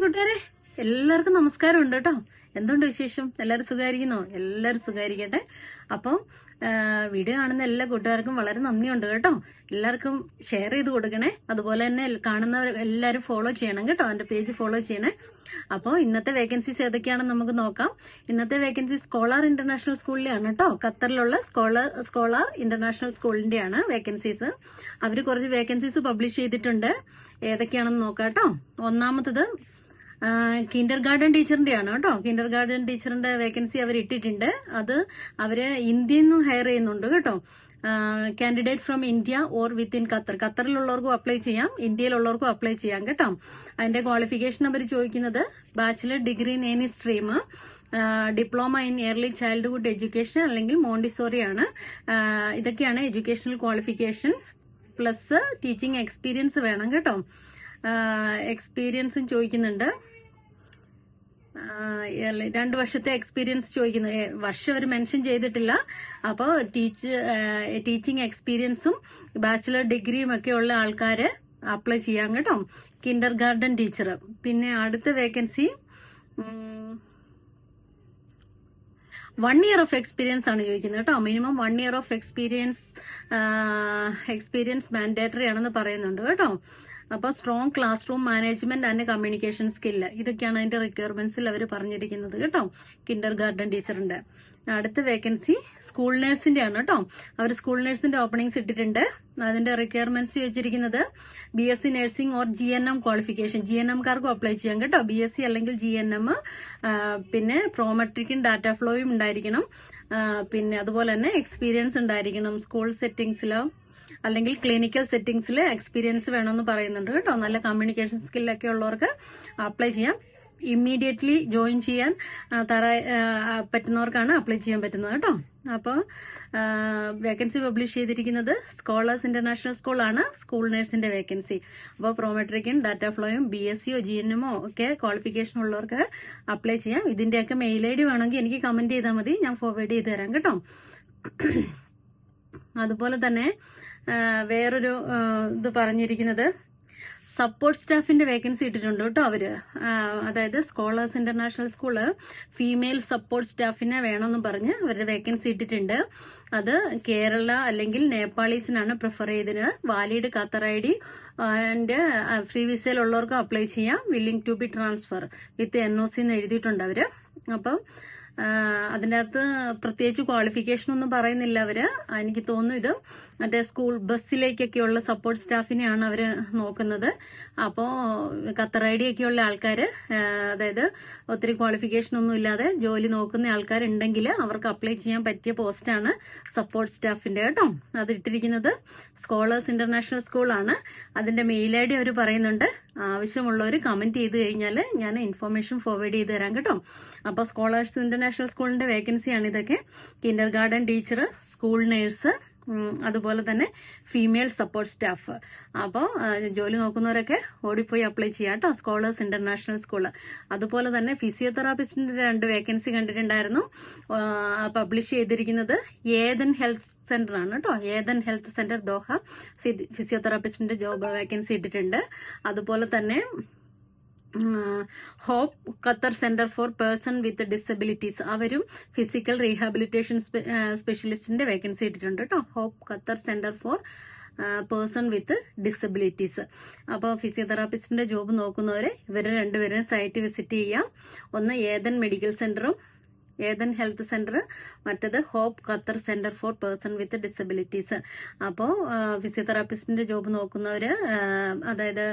കൂട്ടുകാരെ, എല്ലാവർക്കും നമസ്കാരം ഉണ്ട് കേട്ടോ. എന്തുണ്ട് വിശേഷം? എല്ലാവരും സുഖമായിരിക്കുന്നോ? എല്ലാവരും സുഖമായിരിക്കട്ടെ. അപ്പം വീഡിയോ കാണുന്ന എല്ലാ കൂട്ടുകാർക്കും വളരെ നന്ദിയുണ്ട് കേട്ടോ. എല്ലാവർക്കും ഷെയർ ചെയ്ത് കൊടുക്കണേ. അതുപോലെ തന്നെ കാണുന്നവർ എല്ലാവരും ഫോളോ ചെയ്യണം കേട്ടോ. എന്റെ പേജ് ഫോളോ ചെയ്യണേ. അപ്പോൾ ഇന്നത്തെ വേക്കൻസീസ് ഏതൊക്കെയാണെന്ന് നമുക്ക് നോക്കാം. ഇന്നത്തെ വേക്കൻസി സ്കോളാർ ഇന്റർനാഷണൽ സ്കൂളിലാണ് കേട്ടോ. ഖത്തറിലുള്ള സ്കോളാർ ഇന്റർനാഷണൽ സ്കൂളിന്റെയാണ് വേക്കൻസീസ്. അവർ കുറച്ച് വേക്കൻസീസ് പബ്ലിഷ് ചെയ്തിട്ടുണ്ട്. ഏതൊക്കെയാണെന്ന് നോക്കാം കേട്ടോ. ഒന്നാമത്തത് കിൻഡർ ഗാർഡൻ ടീച്ചറിന്റെയാണ് കേട്ടോ. കിൻഡർ ഗാർഡൻ ടീച്ചറിന്റെ വേക്കൻസി അവർ ഇട്ടിട്ടുണ്ട്. അത് അവര് ഇന്ത്യയിൽ നിന്ന് ഹയർ ചെയ്യുന്നുണ്ട് കേട്ടോ. Candidate from India or within Qatar. ഖത്തറിലുള്ളവർക്കും അപ്ലൈ ചെയ്യാം, ഇന്ത്യയിലുള്ളവർക്കും അപ്ലൈ ചെയ്യാം കേട്ടോ. അതിന്റെ ക്വാളിഫിക്കേഷൻ അവർ ചോദിക്കുന്നത് bachelor degree in any stream, diploma in early childhood education അല്ലെങ്കിൽ മോണ്ടിസോറി ആണ്. ഇതൊക്കെയാണ് educational qualification. Plus teaching experience വേണം കേട്ടോ. എക്സ്പീരിയൻസും ചോദിക്കുന്നുണ്ട്. 2 വർഷത്തെ എക്സ്പീരിയൻസ് ചോദിക്കുന്നു. വർഷം അവർ മെൻഷൻ ചെയ്തിട്ടില്ല. അപ്പോൾ ടീച്ചിങ് എക്സ്പീരിയൻസും ബാച്ചിലർ ഡിഗ്രിയും ഒക്കെ ഉള്ള ആൾക്കാര് അപ്ലൈ ചെയ്യാം കേട്ടോ. Kinder garden teacher. പിന്നെ അടുത്ത വേക്കൻസി 1 year ഓഫ് എക്സ്പീരിയൻസ് ആണ് ചോദിക്കുന്നത് കേട്ടോ. Minimum 1 year of experience mandatory ആണെന്ന് പറയുന്നുണ്ട് കേട്ടോ. അപ്പോൾ strong class room management and communication skill, ഇതൊക്കെയാണ് അതിന്റെ റിക്വയർമെന്റ്സിൽ അവർ പറഞ്ഞിരിക്കുന്നത് കേട്ടോ. കിൻഡർ ഗാർഡൻ ടീച്ചറിന്റെ. അടുത്ത വേക്കൻസി സ്കൂൾ നഴ്സിന്റെ ആണ് കേട്ടോ. അവർ സ്കൂൾ നഴ്സിന്റെ ഓപ്പണിംഗ്സ് ഇട്ടിട്ടുണ്ട്. അതിന്റെ റിക്വയർമെന്റ്സ് ചോദിച്ചിരിക്കുന്നത് BSc nursing or GNM qualification. GNM കാർക്കും അപ്ലൈ ചെയ്യാം കേട്ടോ. BSc അല്ലെങ്കിൽ GNM. പിന്നെ പ്രോമെട്രിക്കും ഡാറ്റ ഫ്ലോയും ഉണ്ടായിരിക്കണം. പിന്നെ അതുപോലെ തന്നെ എക്സ്പീരിയൻസ് ഉണ്ടായിരിക്കണം. സ്കൂൾ സെറ്റിംഗ്സിലോ അല്ലെങ്കിൽ ക്ലിനിക്കൽ സെറ്റിംഗ്സിൽ എക്സ്പീരിയൻസ് വേണമെന്ന് പറയുന്നുണ്ട് കേട്ടോ. നല്ല കമ്മ്യൂണിക്കേഷൻ സ്കില്ലൊക്കെ ഉള്ളവർക്ക് അപ്ലൈ ചെയ്യാം. ഇമ്മീഡിയറ്റ്ലി ജോയിൻ ചെയ്യാൻ പറ്റുന്നവർക്കാണ് അപ്ലൈ ചെയ്യാൻ പറ്റുന്നത് കേട്ടോ. അപ്പോൾ വേക്കൻസി പബ്ലിഷ് ചെയ്തിരിക്കുന്നത് സ്കോളേഴ്സ് ഇന്റർനാഷണൽ സ്കൂളാണ്. സ്കൂൾ നഴ്സിന്റെ വേക്കൻസി. അപ്പോൾ പ്രോമെട്രിക്കും ഡാറ്റ ഫ്ലോയും BScയോ GNMോ ഒക്കെ ക്വാളിഫിക്കേഷൻ ഉള്ളവർക്ക് അപ്ലൈ ചെയ്യാം. ഇതിന്റെയൊക്കെ മെയിൽ ID വേണമെങ്കിൽ എനിക്ക് കമന്റ് ചെയ്താൽ മതി, ഞാൻ ഫോർവേഡ് ചെയ്ത് തരാം കേട്ടോ. അതുപോലെ തന്നെ വേറൊരു ഇത് പറഞ്ഞിരിക്കുന്നത് സപ്പോർട്ട് സ്റ്റാഫിന്റെ വേക്കൻസി ഇട്ടിട്ടുണ്ട് കേട്ടോ അവര്. അതായത് scholars international school female support സ്റ്റാഫിനെ വേണമെന്ന് പറഞ്ഞ് അവരുടെ വേക്കൻസി ഇട്ടിട്ടുണ്ട്. അത് കേരള അല്ലെങ്കിൽ നേപ്പാളീസിനാണ് പ്രിഫർ ചെയ്തത്. Valid Qatar ID and free വിസയിലുള്ളവർക്ക് അപ്ലൈ ചെയ്യാം. Willing to be transfer with NOC എന്ന് എഴുതിയിട്ടുണ്ട് അവര്. അപ്പം അതിൻ്റെ അകത്ത് പ്രത്യേകിച്ച് ക്വാളിഫിക്കേഷൻ ഒന്നും പറയുന്നില്ല അവര്. എനിക്ക് തോന്നുന്നു ഇത് മറ്റേ സ്കൂൾ ബസ്സിലേക്കൊക്കെയുള്ള സപ്പോർട്ട് സ്റ്റാഫിനെയാണ് അവര് നോക്കുന്നത്. അപ്പോൾ ഖത്തർ ID ഒക്കെയുള്ള ആൾക്കാര്, അതായത് ഒത്തിരി ക്വാളിഫിക്കേഷൻ ഒന്നും ഇല്ലാതെ ജോലി നോക്കുന്ന ആൾക്കാരുണ്ടെങ്കിൽ അവർക്ക് അപ്ലൈ ചെയ്യാൻ പറ്റിയ പോസ്റ്റാണ് സപ്പോർട്ട് സ്റ്റാഫിന്റെ കേട്ടോ. അത് ഇട്ടിരിക്കുന്നത് സ്കോളേഴ്സ് ഇന്റർനാഷണൽ സ്കൂളാണ്. അതിന്റെ മെയിൽ ID അവർ പറയുന്നുണ്ട്. ആവശ്യമുള്ളവർ കമന്റ് ചെയ്ത് കഴിഞ്ഞാൽ ഞാൻ ഇൻഫർമേഷൻ ഫോർവേഡ് ചെയ്ത് തരാം കേട്ടോ. അപ്പോൾ സ്കോളേഴ്സ് ഇന്റർനാഷണൽ സ്കൂളിന്റെ വേക്കൻസിയാണ് ഇതൊക്കെ. Kinder garden teacher, school nurse, അതുപോലെ തന്നെ ഫീമെയിൽ സപ്പോർട്ട് സ്റ്റാഫ്. അപ്പോൾ ജോലി നോക്കുന്നവരൊക്കെ ഓടിപ്പോയി അപ്ലൈ ചെയ്യാം കേട്ടോ. Scholars international school. അതുപോലെ തന്നെ ഫിസിയോതെറാപ്പിസ്റ്റിന്റെ 2 വേക്കൻസി കണ്ടിട്ടുണ്ടായിരുന്നു. പബ്ലിഷ് ചെയ്തിരിക്കുന്നത് ഏതൻ ഹെൽത്ത് സെന്റർ ആണ് കേട്ടോ. ഏതൻ ഹെൽത്ത് സെന്റർ ദോഹ ഫിസിയോതെറാപ്പിസ്റ്റിന്റെ ജോബ് വേക്കൻസി ഇട്ടിട്ടുണ്ട്. അതുപോലെ തന്നെ Hope Qatar centre for person with disabilities, അവരും ഫിസിക്കൽ റീഹാബിലിറ്റേഷൻ സ്പെഷ്യലിസ്റ്റിന്റെ വേക്കൻസി ഇട്ടിട്ടുണ്ട് കേട്ടോ. Hope Qatar centre for person with disabilities. അപ്പോൾ ഫിസിയോതെറാപ്പിസ്റ്റിന്റെ ജോബ് നോക്കുന്നവരെ ഇവരെ 2 പേരും സൈറ്റ് വിസിറ്റ് ചെയ്യാം. ഒന്ന് ഏതൻ മെഡിക്കൽ സെന്ററും ഏതൻ ഹെൽത്ത് സെന്റർ, മറ്റത് Hope Qatar centre for person with disabilities. അപ്പോൾ ഫിസിയോതെറാപ്പിസ്റ്റിന്റെ ജോബ് നോക്കുന്നവര്, അതായത്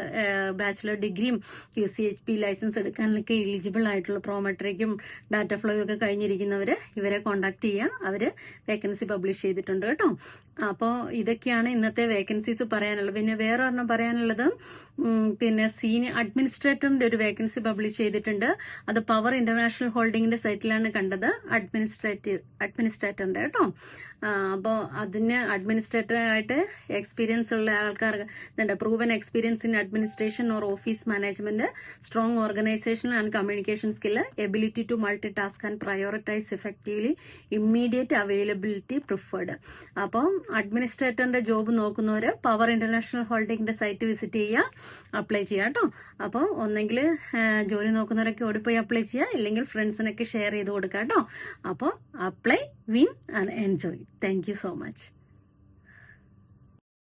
ബാച്ചിലർ ഡിഗ്രിയും QCHP ലൈസൻസ് എടുക്കാനൊക്കെ എലിജിബിൾ ആയിട്ടുള്ള പ്രോമെട്രിക്കും ഡാറ്റ ഫ്ലോയും ഒക്കെ കഴിഞ്ഞിരിക്കുന്നവര് ഇവരെ കോണ്ടാക്ട് ചെയ്യുക. അവര് വേക്കൻസി പബ്ലിഷ് ചെയ്തിട്ടുണ്ട് കേട്ടോ. അപ്പോൾ ഇതൊക്കെയാണ് ഇന്നത്തെ വേക്കൻസീസ് പറയാനുള്ളത്. പിന്നെ വേറെ ഒരെണ്ണം പറയാനുള്ളത്, പിന്നെ സീനിയർ അഡ്മിനിസ്ട്രേറ്ററിന്റെ ഒരു വേക്കൻസി പബ്ലിഷ് ചെയ്തിട്ടുണ്ട്. അത് പവർ ഇന്റർനാഷണൽ ഹോൾഡിംഗിന്റെ സൈറ്റിലാണ് കണ്ടത്. അഡ്മിനിസ്ട്രേറ്ററിന്റെ കേട്ടോ. അപ്പോൾ അതിന് അഡ്മിനിസ്ട്രേറ്ററായിട്ട് എക്സ്പീരിയൻസ് ഉള്ള ആൾക്കാർക്ക് ഇതുണ്ട്. Proven experience in administration or office management, strong organisation and communication skill, ability to multi task and prioritise effectively, immediate availability preferred. അപ്പോൾ അഡ്മിനിസ്ട്രേറ്ററിന്റെ ജോബ് നോക്കുന്നവർ പവർ ഇന്റർനാഷണൽ ഹോൾഡിംഗിന്റെ സൈറ്റ് വിസിറ്റ് ചെയ്യുക, അപ്ലൈ ചെയ്യുക കേട്ടോ. അപ്പോൾ ഒന്നെങ്കിൽ ജോലി നോക്കുന്നവരൊക്കെ ഓടിപ്പോയി അപ്ലൈ ചെയ്യുക, ഇല്ലെങ്കിൽ ഫ്രണ്ട്സിനൊക്കെ ഷെയർ ചെയ്ത് കൊടുക്കുക കേട്ടോ. അപ്പോൾ apply, win and enjoy. Thank you so much.